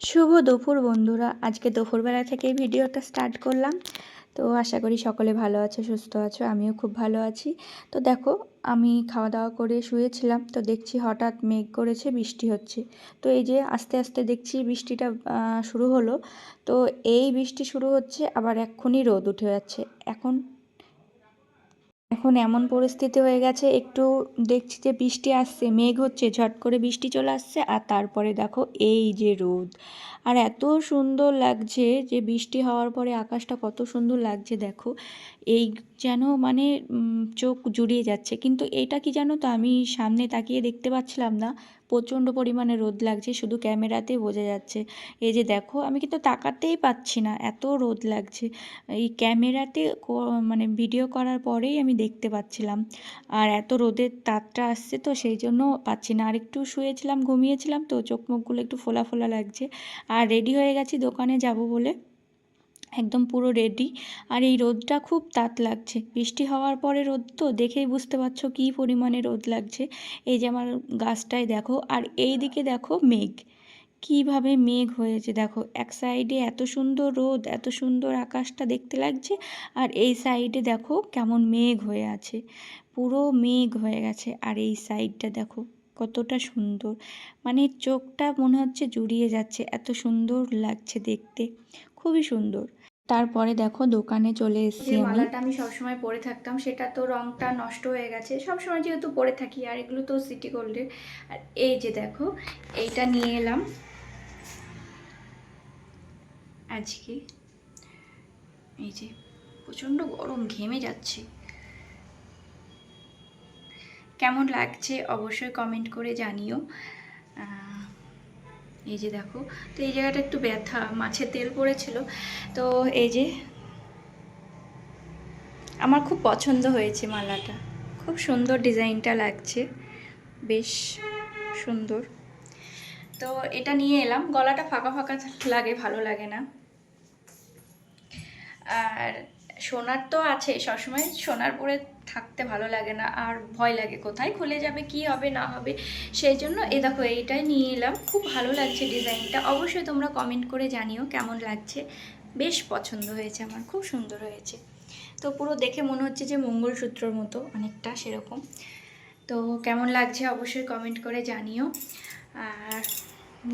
শুভ দুপুর বন্ধুরা, আজকে দুপুরবেলা থেকেই ভিডিওটা স্টার্ট করলাম। তো আশা করি সকলে ভালো আছো, সুস্থ আছো, আমিও খুব ভালো আছি। তো দেখো, আমি খাওয়া দাওয়া করে শুয়েছিলাম, তো দেখছি হঠাৎ মেঘ করেছে, বৃষ্টি হচ্ছে। তো এই যে আস্তে আস্তে দেখছি বৃষ্টিটা শুরু হলো। তো এই বৃষ্টি শুরু হচ্ছে, আবার এক্ষুনি রোদ উঠে যাচ্ছে। এখন এখন এমন পরিস্থিতি হয়ে গেছে, একটু দেখছি যে বৃষ্টি আসছে, মেঘ হচ্ছে, ঝট করে বৃষ্টি চলে আসছে, আর তারপরে দেখো এই যে রোদ। আর এত সুন্দর লাগছে যে বৃষ্টি হওয়ার পরে আকাশটা কত সুন্দর লাগছে দেখো। এই যেন মানে চোখ জুড়িয়ে যাচ্ছে। কিন্তু এটা কি জানো তো, আমি সামনে তাকিয়ে দেখতে পাচ্ছিলাম না, প্রচণ্ড পরিমাণে রোদ লাগছে, শুধু ক্যামেরাতে বোঝা যাচ্ছে। এই যে দেখো, আমি কিন্তু তাকাতেই পাচ্ছি না, এত রোদ লাগছে। এই ক্যামেরাতে মানে ভিডিও করার পরেই আমি দেখতে পাচ্ছিলাম। আর এত রোদের তাপটা আসছে, তো সেই জন্য পাচ্ছি না। আর একটু শুয়েছিলাম, ঘুমিয়েছিলাম, তো চোখ মুখগুলো একটু ফোলা ফোলা লাগছে। আর রেডি হয়ে গেছি দোকানে যাব বলে, একদম পুরো রেডি। আর এই রোদটা খুব তাত লাগছে, বৃষ্টি হওয়ার পরে রোদ, তো দেখেই বুঝতে পারছো কী পরিমাণে রোদ লাগছে। এই যে আমার গাছটায় দেখো, আর এই দিকে দেখো মেঘ, কীভাবে মেঘ হয়েছে দেখো। এক সাইডে এত সুন্দর রোদ, এত সুন্দর আকাশটা দেখতে লাগছে, আর এই সাইডে দেখো কেমন মেঘ হয়ে আছে, পুরো মেঘ হয়ে গেছে। আর এই সাইডটা দেখো কতটা সুন্দর, মানে চোখটা মনে হচ্ছে জুড়িয়ে যাচ্ছে, এত সুন্দর লাগছে দেখতে, খুবই সুন্দর। তারপরে দেখো দোকানে চলে এসেছি। যে মালাটা আমি সবসময় পরে থাকতাম, সেটা তো রংটা নষ্ট হয়ে গেছে, সবসময় যেহেতু পরে থাকি, আর এগুলো তো সিটি গোল্ডের। আর এই যে দেখো, এইটা নিয়ে এলাম আজকে। এই যে প্রচণ্ড গরম, ঘেমে যাচ্ছে। কেমন লাগছে অবশ্যই কমেন্ট করে জানিও। এই যে দেখো, তো এই জায়গাটা একটু ব্যথা, মাছের তেল পড়েছিল। তো এই যে আমার খুব পছন্দ হয়েছে মালাটা, খুব সুন্দর ডিজাইনটা লাগছে, বেশ সুন্দর। তো এটা নিয়ে এলাম, গলাটা ফাঁকা ফাঁকা লাগে, ভালো লাগে না। আর সোনার তো আছে, সবসময় সোনার পরে থাকতে ভালো লাগে না, আর ভয় লাগে কোথায় খুলে যাবে, কি হবে না হবে। সেই জন্য এ দেখো, এইটাই নিয়ে এলাম, খুব ভালো লাগছে ডিজাইনটা। অবশ্যই তোমরা কমেন্ট করে জানিও কেমন লাগছে। বেশ পছন্দ হয়েছে আমার, খুব সুন্দর হয়েছে। তো পুরো দেখে মনে হচ্ছে যে মঙ্গলসূত্রর মতো, অনেকটা সেরকম। তো কেমন লাগছে অবশ্যই কমেন্ট করে জানিও। আর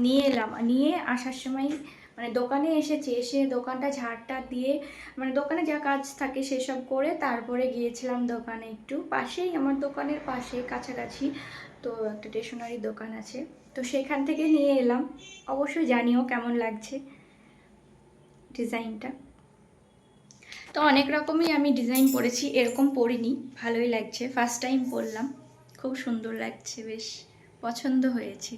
নিয়ে এলাম, নিয়ে আসার সময় মানে দোকানে এসেছি, এসে দোকানটা ঝাড়টা দিয়ে, মানে দোকানে যা কাজ থাকে সেসব করে তারপরে গিয়েছিলাম দোকানে, একটু পাশেই, আমার দোকানের পাশে কাছাকাছি তো একটা স্টেশনারি দোকান আছে, তো সেখান থেকে নিয়ে এলাম। অবশ্যই জানিও কেমন লাগছে ডিজাইনটা। তো অনেক রকমই আমি ডিজাইন পরেছি, এরকম পরিনি, ভালোই লাগছে, ফার্স্ট টাইম পরলাম, খুব সুন্দর লাগছে, বেশ পছন্দ হয়েছে।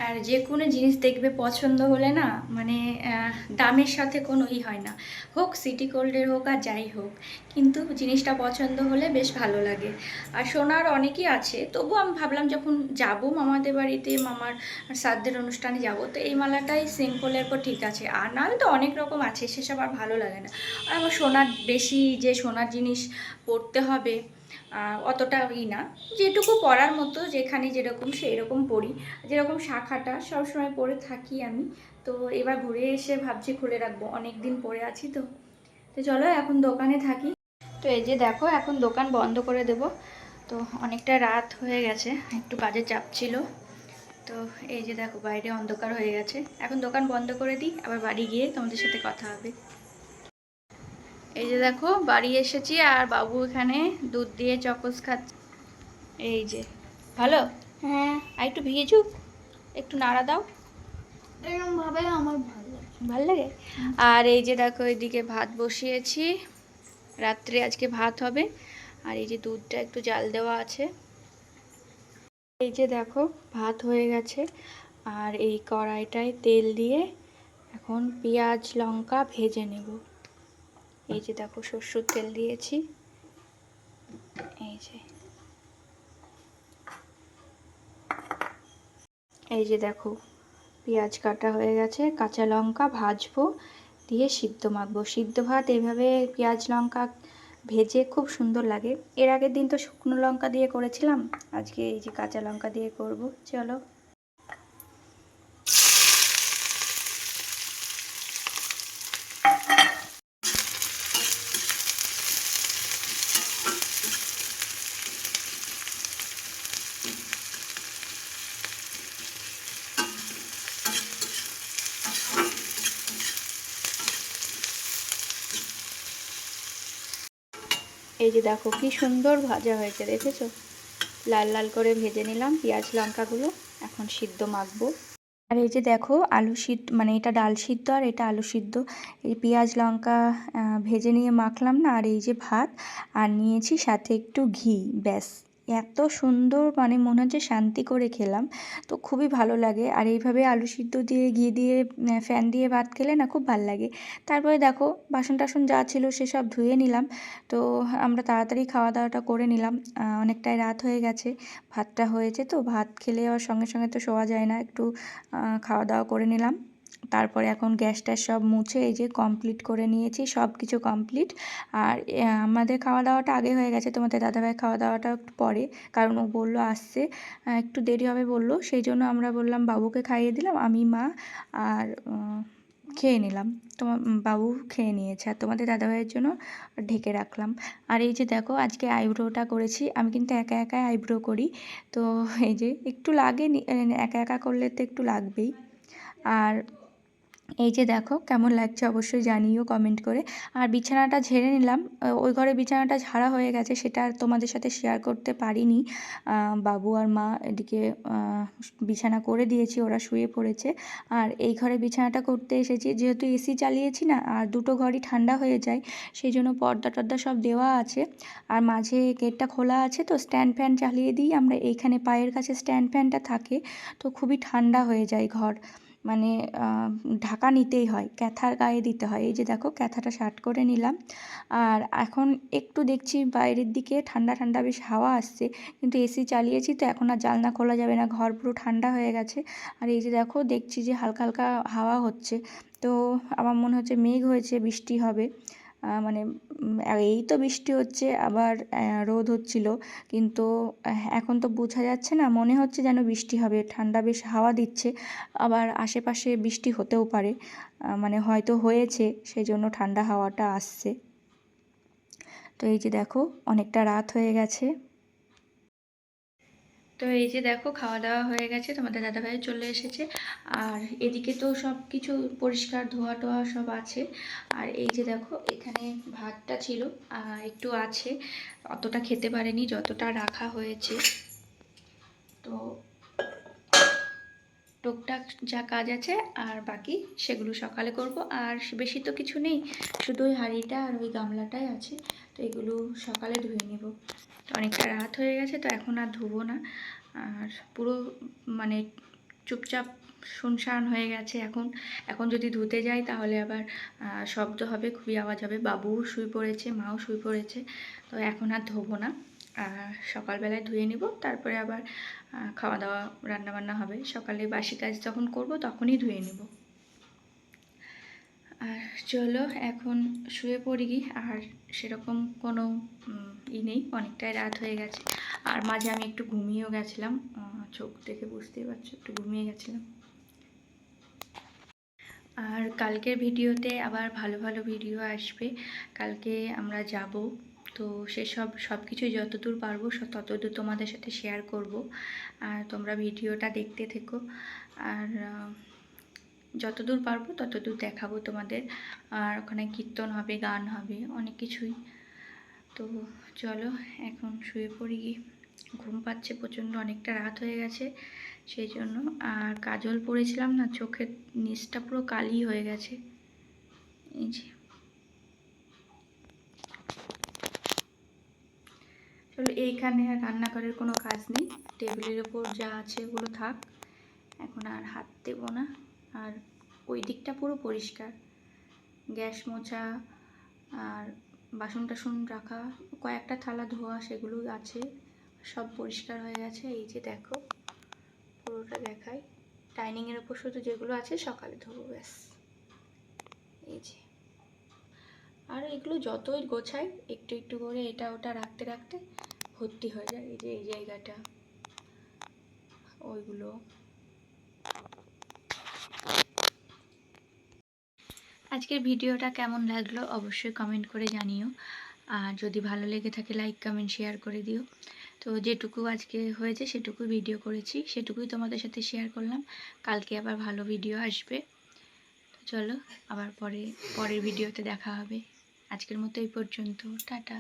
আর যে কোনো জিনিস দেখবে পছন্দ হলে না, মানে দামের সাথে কোনো হয় না, হোক সিটি গোল্ডের হোক আর যাই হোক, কিন্তু জিনিসটা পছন্দ হলে বেশ ভালো লাগে। আর সোনার অনেকই আছে, তবু আমি ভাবলাম যখন যাব মামাদের বাড়িতে, মামার শ্রাদ্ধের অনুষ্ঠানে যাব, তো এই মালাটাই সিম্পলের পর ঠিক আছে। আর নাহলে তো অনেক রকম আছে, সেসব আর ভালো লাগে না। আর আমার সোনার বেশি যে সোনার জিনিস পরতে হবে অতটা না, যেটুকু পরার মতো, যেখানে যেরকম সেই রকম পরি। যেরকম শাখাটা সবসময় পরে থাকি আমি, তো এবার ঘুরে এসে ভাবছি খুলে রাখবো, অনেক দিন পরে আছি তো। তো চলো এখন দোকানে থাকি। তো এই যে দেখো, এখন দোকান বন্ধ করে দেব। তো অনেকটা রাত হয়ে গেছে, একটু কাজের চাপ ছিল। তো এই যে দেখো, বাইরে অন্ধকার হয়ে গেছে, এখন দোকান বন্ধ করে দিই, আবার বাড়ি গিয়ে তোমাদের সাথে কথা হবে। এই যে দেখো, বাড়ি এসেছি, আর বাবু এখানে দুধ দিয়ে চকোস খাচ্ছে। এই যে, ভালো? হ্যাঁ। আর একটু ভিজুক, একটু নাড়া দাও, এরকম ভাবে আমার ভালো লাগে। আর এই যে দেখো, এদিকে ভাত বসিয়েছি, রাত্রে আজকে ভাত হবে। আর এই যে দুধটা একটু জাল দেওয়া আছে। এই যে দেখো, ভাত হয়ে গেছে, আর এই কড়াইটায় তেল দিয়ে এখন পেঁয়াজ লঙ্কা ভেজে নেব। এই যে দেখো, সরষের তেল দিয়েছি। এই যে দেখো, পেঁয়াজ কাটা হয়ে গেছে, কাঁচা লঙ্কা ভাজবো, দিয়ে সিদ্ধ মাখবো। সিদ্ধ ভাত এইভাবে পেঁয়াজ লঙ্কা ভেজে খুব সুন্দর লাগে। এর আগের দিন তো শুকনো লঙ্কা দিয়ে করেছিলাম, আজকে এই যে কাঁচা লঙ্কা দিয়ে করব। চলো। এই যে দেখো কি সুন্দর ভাজা হয়েছে, দেখেছো? লাল লাল করে ভেজে নিলাম পেঁয়াজ লঙ্কাগুলো, এখন সিদ্ধ মাখবো। আর এই যে দেখো আলু সিদ্ধ, মানে এটা ডাল সিদ্ধ আর এটা আলু সিদ্ধ, এই পেঁয়াজ লঙ্কা ভেজে নিয়ে মাখলাম না, আর এই যে ভাত, আর নিয়েছি সাথে একটু ঘি, ব্যাস। এত সুন্দর, মানে মনে হচ্ছে শান্তি করে খেলাম। তো খুবই ভালো লাগে, আর এইভাবে আলু সিদ্ধ দিয়ে ঘি দিয়ে ফ্যান দিয়ে ভাত খেলে না খুব ভালো লাগে। তারপরে দেখো বাসন টাসন যা ছিল সেসব ধুয়ে নিলাম। তো আমরা তাড়াতাড়ি খাওয়া দাওয়াটা করে নিলাম, অনেকটাই রাত হয়ে গেছে। ভাতটা হয়েছে, তো ভাত খেলে আর সঙ্গে সঙ্গে তো শোয়া যায় না, একটু খাওয়া দাওয়া করে নিলাম। তারপরে এখন গ্যাস ট্যাস সব মুছে এই যে কমপ্লিট করে নিয়েছি, সব কিছু কমপ্লিট। আর আমাদের খাওয়া দাওয়াটা আগে হয়ে গেছে, তোমাদের দাদাভাই খাওয়া দাওয়াটা একটু পরে, কারণ ও বললো আসছে একটু দেরি হবে বললো, সেই জন্য আমরা বললাম বাবুকে খাইয়ে দিলাম, আমি মা আর খেয়ে নিলাম। তোমার বাবু খেয়ে নিয়েছে, আর তোমাদের দাদাভাইয়ের জন্য ঢেকে রাখলাম। আর এই যে দেখো আজকে আইব্রোটা করেছি, আমি কিন্তু একা একাই আইব্রো করি। তো এই যে একটু লাগে, একা একা করলে তো একটু লাগবেই। আর এই যে দেখো কেমন লাগছে অবশ্যই জানিও কমেন্ট করে। আর বিছানাটা ঝেড়ে নিলাম, ওই ঘরে বিছানাটা ঝাড়া হয়ে গেছে, সেটা আর তোমাদের সাথে শেয়ার করতে পারিনি। বাবু আর মা এদিকে বিছানা করে দিয়েছি, ওরা শুয়ে পড়েছে। আর এই ঘরে বিছানাটা করতে এসেছি, যেহেতু এসি চালিয়েছি না, আর দুটো ঘরই ঠান্ডা হয়ে যায়, সেই জন্য পর্দা টর্দা সব দেওয়া আছে। আর মাঝে গেটটা খোলা আছে, তো স্ট্যান্ড ফ্যান চালিয়ে দিই আমরা, এইখানে পায়ের কাছে স্ট্যান্ড ফ্যানটা থাকে, তো খুবই ঠান্ডা হয়ে যায় ঘর, মানে ঢাকা নিতেই হয়, ক্যাথার গায়ে দিতে হয়। এই যে দেখো ক্যাথাটা শার্ট করে নিলাম। আর এখন একটু দেখছি বাইরের দিকে ঠান্ডা ঠান্ডা বেশ হাওয়া আসছে, কিন্তু এসি চালিয়েছি তো এখন আর জানলা খোলা যাবে না, ঘর পুরো ঠান্ডা হয়ে গেছে। আর এই যে দেখো দেখছি যে হালকা হালকা হাওয়া হচ্ছে, তো আমার মনে হচ্ছে মেঘ হয়েছে, বৃষ্টি হবে। মানে এই তো বৃষ্টি হচ্ছে, আবার রোদ হচ্ছিল, কিন্তু এখন তো বোঝা যাচ্ছে না, মনে হচ্ছে যেন বৃষ্টি হবে, ঠান্ডা বেশ হাওয়া দিচ্ছে, আবার আশেপাশে বৃষ্টি হতেও পারে, মানে হয়তো হয়েছে, সেই জন্য ঠান্ডা হাওয়াটা আসছে। তো এই যে দেখো অনেকটা রাত হয়ে গেছে। তো এই যে দেখো খাওয়া দাওয়া হয়ে গেছে, তোমাদের দাদাভাই চলে এসেছে, আর এদিকে তো সব কিছু পরিষ্কার ধোয়া টোয়া সব আছে। আর এই যে দেখো এখানে ভাতটা ছিল, একটু আছে, অতটা খেতে পারেনি যতটা রাখা হয়েছে। তো টুকটাক যা কাজ আছে আর বাকি সেগুলো সকালে করব, আর বেশি তো কিছু নেই, শুধু ওই হাঁড়িটা আর ওই গামলাটাই আছে, তো এগুলো সকালে ধুয়ে নেব। তো অনেকটা রাত হয়ে গেছে, তো এখন আর ধুবো না, আর পুরো মানে চুপচাপ শুনশান হয়ে গেছে এখন। এখন যদি ধুতে যাই তাহলে আবার শব্দ হবে, খুবই আওয়াজ হবে, বাবুও শুয়ে পড়েছে, মাও শুয়ে পড়েছে, তো এখন আর ধোবো না, সকালবেলায় ধুয়ে নিব, তারপরে আবার খাওয়া দাওয়া রান্নাবান্না হবে, সকালে বাসি কাজ যখন করব তখনই ধুয়ে নেব। আর চলো এখন শুয়ে পড়ি, আর সেরকম কোনো নেই, অনেকটাই রাত হয়ে গেছে, আর মাঝে আমি একটু ঘুমিয়েও গেছিলাম, চোখ দেখে বুঝতেই পারছো একটু ঘুমিয়ে গেছিলাম। আর কালকের ভিডিওতে আবার ভালো ভালো ভিডিও আসবে, কালকে আমরা যাব, তো সব কিছুই যতদূর পারবো ততদূর তোমাদের সাথে শেয়ার করব, আর তোমরা ভিডিওটা দেখতে থেকো, আর যতদূর পারবো ততদূর দেখাবো তোমাদের। আর ওখানে কীর্তন হবে, গান হবে, অনেক কিছুই। তো চলো এখন শুয়ে পড়ি, ঘুম পাচ্ছে প্রচণ্ড, অনেকটা রাত হয়ে গেছে সেই জন্য। আর কাজল পরেছিলাম না, চোখের নিচটা পুরো কালি হয়ে গেছে, এই যে। চলো এইখানে আর রান্নাঘরের কোনো কাজ নেই, টেবিলের ওপর যা আছে ওগুলো থাক, এখন আর হাত দেবো না। আর ওই দিকটা পুরো পরিষ্কার, গ্যাস মোছা আর বাসন টাসন রাখা, কয়েকটা থালা ধোয়া সেগুলো আছে, সব পরিষ্কার হয়ে গেছে। এই যে দেখো পুরোটা দেখাই, ডাইনিংয়ের ওপর শুধু যেগুলো আছে সকালে ধোবো, ব্যাস। এই যে, আর এগুলো যতই গোছাই একটু একটু করে এটা ওটা রাখতে রাখতে ভর্তি হয়ে যায়, এই যে এই জায়গাটা, ওইগুলো। আজকের ভিডিওটা কেমন লাগলো অবশ্যই কমেন্ট করে জানিও, আর যদি ভালো লেগে থাকে লাইক কমেন্ট শেয়ার করে দিও। তো যেটুকু আজকে হয়েছে সেটুকুই ভিডিও করেছি, সেটুকুই তোমাদের সাথে শেয়ার করলাম, কালকে আবার ভালো ভিডিও আসবে। তো চলো আবার পরের ভিডিওতে দেখা হবে, আজকের মতো এই পর্যন্ত, টাটা।